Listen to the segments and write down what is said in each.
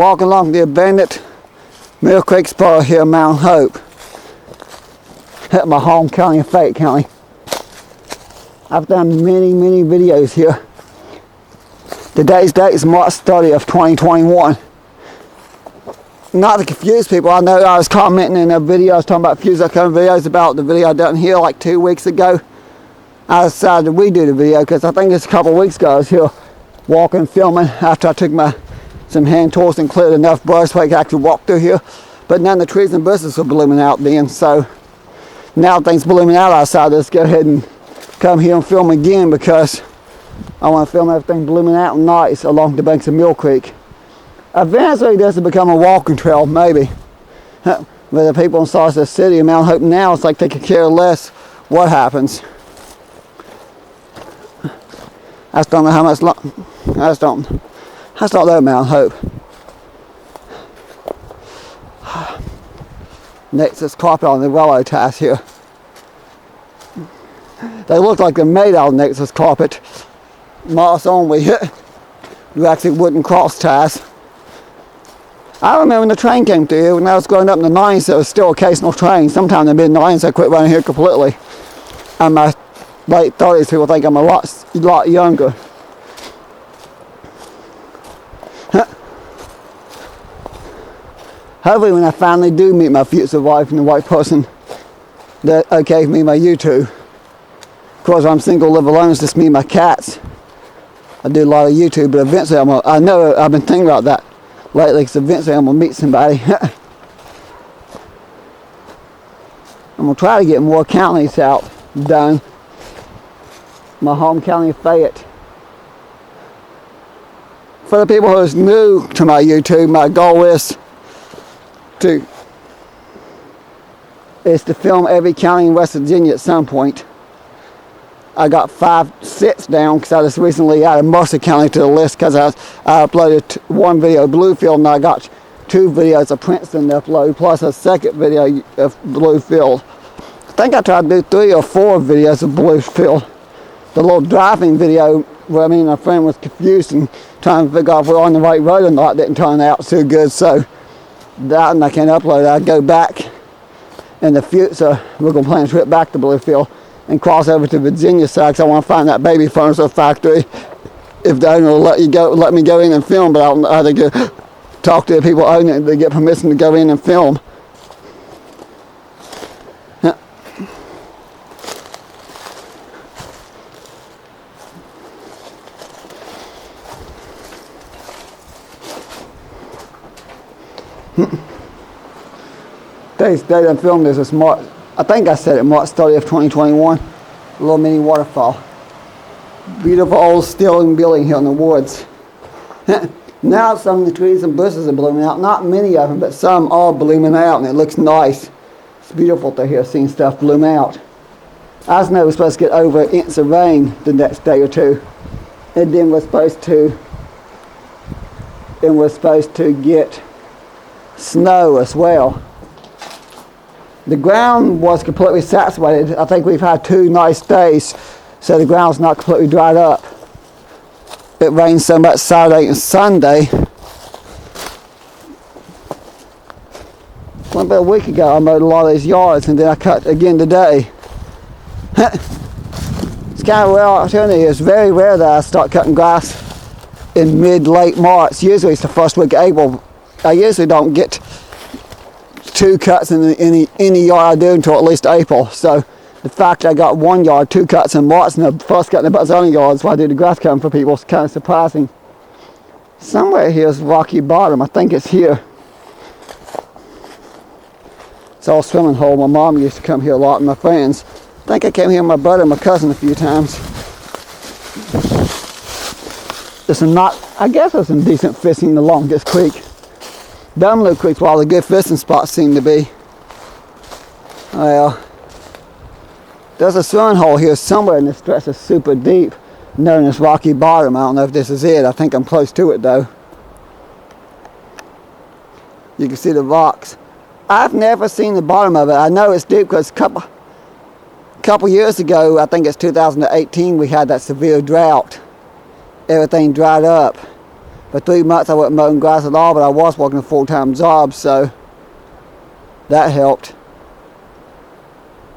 Walking along the abandoned Mill Creek spur here in Mount Hope. At my home county and Fayette County. I've done many videos here. Today's date is March 30th, 2021. Not to confuse people, I know I was commenting in a video, I was talking about fuse upcoming videos about the video I done here like 2 weeks ago. I decided to redo the video because I think it's a couple weeks ago I was here walking, filming after I took some hand tools and cleared enough brush so I could actually walk through here. But none of the trees and bushes were blooming out then, so now things blooming out outside. Let's go ahead and come here and film again because I want to film everything blooming out nice along the banks of Mill Creek. Eventually this will become a walking trail, maybe. But the people in Salisbury City and Mount Hope now, it's like they could care less what happens. I just don't know how much I just don't know Mount Hope. Next is carpet on the railroad ties here. They look like they're made out of Nexus carpet. Moss only. They're actually wooden cross ties. I remember when the train came through here, when I was growing up in the 90s, there was still occasional trains. Sometime in the mid-90s I quit running here completely. In my late 30s, people think I'm a lot younger. Hopefully when I finally do meet my future wife and the right person that okay me my YouTube. Of course I'm single, live alone, it's just me and my cats. I do a lot of YouTube, but eventually I know I've been thinking about that lately because eventually I'm going to meet somebody. I'm going to try to get more counties out done. My home county of Fayette. For the people who's new to my YouTube, my goal is to film every county in West Virginia at some point. I got 6 down because I just recently added Mercer County to the list because I uploaded one video of Bluefield and I got 2 videos of Princeton to upload plus a second video of Bluefield. I think I tried to do 3 or 4 videos of Bluefield. The little driving video where my friend was confused and trying to figure out if we were on the right road or not didn't turn out too good, so that and I can't upload it. I go back in the future. We're going to plan a trip back to Bluefield and cross over to Virginia side because I want to find that baby furniture factory. If the owner will let me go in and film, but I don't know how to go talk to the people owning it to get permission to go in and film. Today's date I filmed this is March, I think I said it, March 30th, 2021. A little mini waterfall. Beautiful old steel building here in the woods. Now some of the trees and bushes are blooming out. Not many of them, but some are blooming out and it looks nice. It's beautiful to hear seeing stuff bloom out. I just know we're supposed to get over an inch of rain the next day or two. And then we're supposed to get snow as well. The ground was completely saturated. I think we've had 2 nice days, so the ground's not completely dried up. It rained so much Saturday and Sunday. About a week ago I mowed a lot of these yards and then I cut again today. It's kind of a rare opportunity. It's very rare that I start cutting grass in mid-late March. Usually it's the first week of April. I usually don't get 2 cuts in any yard I do until at least April. So the fact I got 1 yard, 2 cuts in March, and the first cut in about zoning yards where I do the grass cutting for people is kind of surprising. Somewhere here is rocky bottom. I think it's here. It's all swimming hole. My mom used to come here a lot and my friends. I think I came here with my brother and my cousin a few times. I guess there's some decent fishing along this creek. Dumblue Creek's where all the good fishing spots seem to be. Well, there's a swimming hole here somewhere in this stretch that's super deep, known as Rocky Bottom. I don't know if this is it. I think I'm close to it though. You can see the rocks. I've never seen the bottom of it. I know it's deep because a couple years ago, I think it's 2018, we had that severe drought. Everything dried up. For 3 months I wasn't mowing grass at all, but I was working a full-time job, so that helped.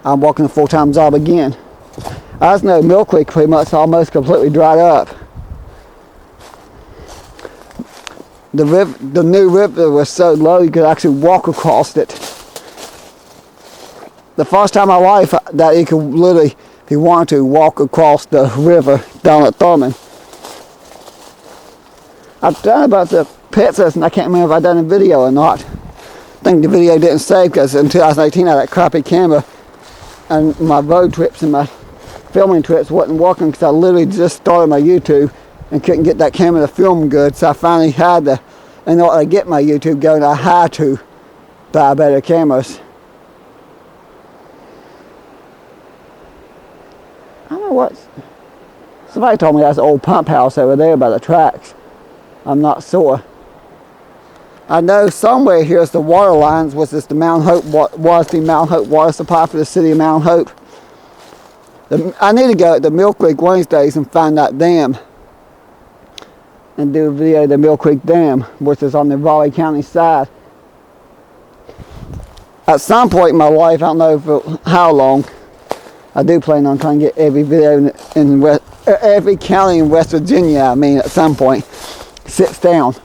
I'm working a full-time job again. I just know Mill Creek pretty much almost completely dried up. The new river was so low you could actually walk across it. The first time in my life that you could literally, if you wanted to, walk across the river down at Thurman. I've done about the pizzas, and I can't remember if I've done a video or not. I think the video didn't save because in 2018 I had that crappy camera, and my road trips and my filming trips wasn't working because I literally just started my YouTube and couldn't get that camera to film good, so I finally had to, in order to get my YouTube going, I had to buy better cameras. I don't know what, somebody told me that's an old pump house over there by the tracks. I'm not sure. I know somewhere here is the water lines, which is the Mount Hope, was the Mount Hope water supply for the city of Mount Hope. I need to go to Mill Creek Wednesdays and find that dam and do a video of the Mill Creek Dam, which is on the Raleigh County side. At some point in my life, I don't know for how long, I do plan on trying to get every video in every county in West Virginia, at some point, sits down.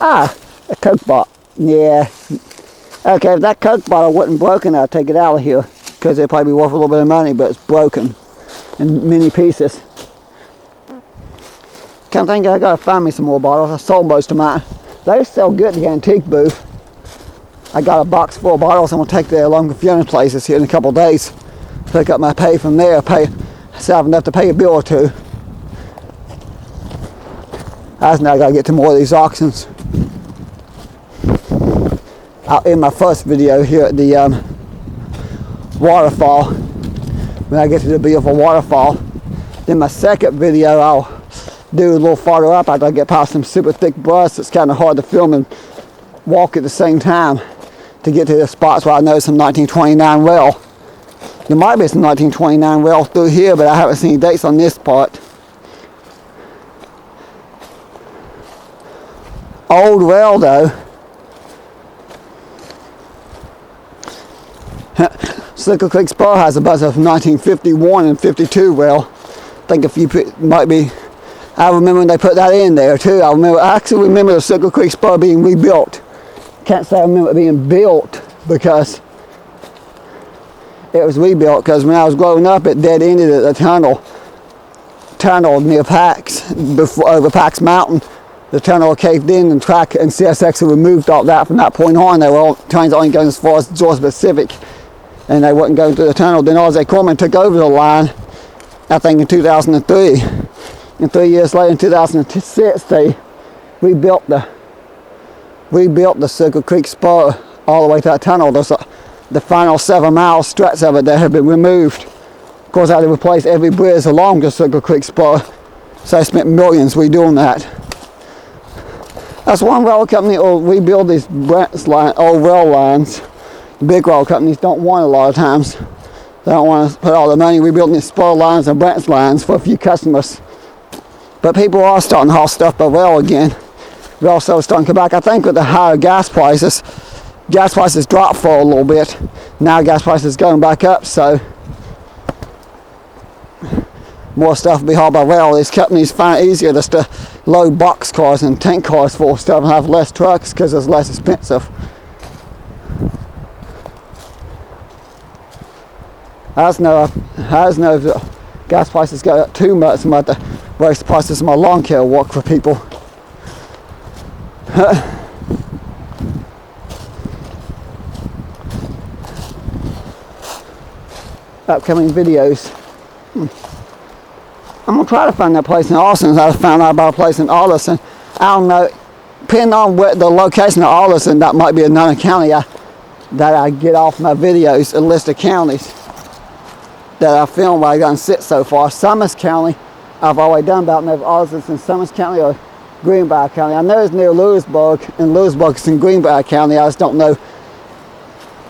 A Coke bottle. Yeah. Okay, if that Coke bottle wasn't broken, I'd take it out of here, because it'd probably be worth a little bit of money, but it's broken in many pieces. Can't think I gotta find me some more bottles. I sold most of mine. They sell good at the antique booth. I got a box full of bottles I'm gonna take there along with funeral places here in a couple of days. Pick up my pay from there, so I have enough to pay a bill or two. I just now gotta get to more of these auctions. I'll end my first video here at the waterfall when I get to the beautiful waterfall. Then my second video I'll do a little farther up after I get past some super thick brush. It's kind of hard to film and walk at the same time to get to the spots where I know some 1929 rail. There might be some 1929 rail through here, but I haven't seen dates on this part. Old rail though. Slicker Creek Spur has a bunch of 1951 and 52 rail. I think a few might be. I remember when they put that in there too. I actually remember the Slicker Creek Spur being rebuilt. Can't say I remember it being built because it was rebuilt, because when I was growing up it dead ended at the tunnel near Pax, over Pax Mountain. The tunnel caved in and track and CSX removed all that. From that point on, they were trains only going as far as Georgia Pacific, and they wasn't going through the tunnel. Then R.J. Corman took over the line, I think in 2003. And 3 years later, in 2006, they rebuilt the Circle Creek Spur all the way to that tunnel. There's the final 7-mile stretch of it that had been removed. Of course, I had to replace every bridge along the Circle Creek Spur, so I spent millions redoing that. That's one rail company that will rebuild these old rail lines. Big rail companies don't want a lot of times. They don't want to put all the money rebuilding these spur lines and branch lines for a few customers. But people are starting to haul stuff by rail again. Rail service starting to come back. I think with the higher gas prices dropped for a little bit. Now gas prices going back up, so more stuff will be hauled by rail. These companies find it easier just to load box cars and tank cars full of stuff and have less trucks because it's less expensive. I just know if the gas prices go up too much, I'm about to raise the prices of my lawn care work for people. Upcoming videos. I'm going to try to find that place in Austin. I found out about a place in Arlington. I don't know, depending on the location of Arlington, that might be another county that I get off my videos, a list of counties that I filmed where I done sit so far. Summers County, I've already done about maybe Arlington in Summers County or Greenbrier County. I know it's near Lewisburg, and Lewisburg is in Greenbrier County. I just don't know.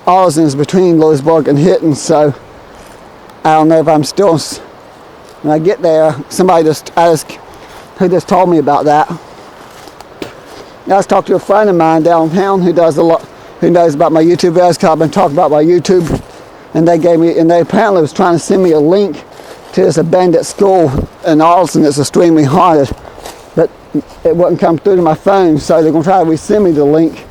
Arlington is between Lewisburg and Hinton, so I don't know if I'm still. When I get there, somebody just who just told me about that. I was talking to a friend of mine downtown who does a lot, who knows about my YouTube videos, because I've been talking about my YouTube, and they apparently was trying to send me a link to this abandoned school in Austin that's extremely haunted, but it wouldn't come through to my phone, so they're going to try to resend me the link.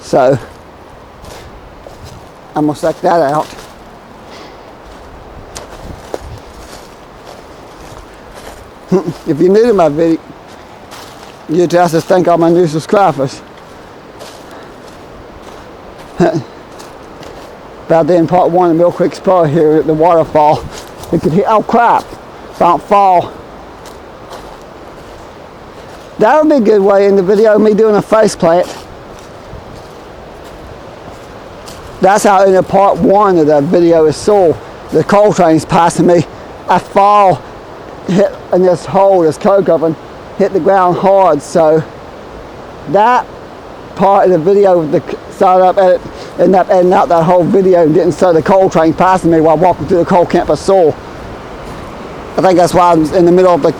So I'm going to check that out. If you're new to my video, you just thank all my new subscribers. About then part 1 of Mill Creek Spur here at the waterfall. You could hear, oh crap, don't fall. That would be a good way in the video of me doing a face plant. That's how in the part 1 of the video is saw the coal train's passing me. I fall, hit in this hole, this coke oven, hit the ground hard. So that part of the video, started up at it, ended up editing out that whole video and didn't show the coal train passing me while walking through the coal camp of Seoul. I think that's why I was in the middle of the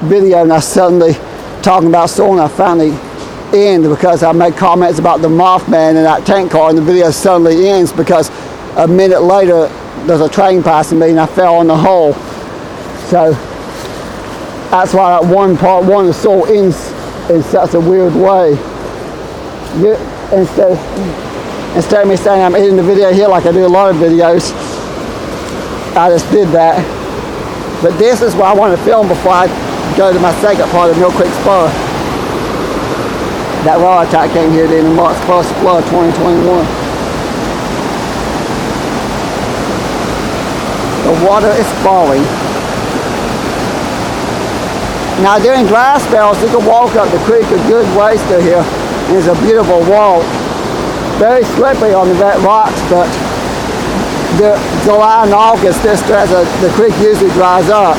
video and I suddenly talking about Seoul, and I finally end because I made comments about the Mothman in that tank car, and the video suddenly ends because a minute later there's a train passing me and I fell in the hole. So that's why that part 1 of Seoul ends in such a weird way. Instead of me saying I'm editing the video here like I do a lot of videos, I just did that. But this is what I want to film before I go to my second part of Mill Creek Spur. That raw attack came here during the March 1st flood 2021. The water is falling. Now during dry spells, you can walk up the creek a good ways through here. And it's a beautiful walk. Very slippery on the wet rocks, but July and August, this stretch of the creek usually dries up.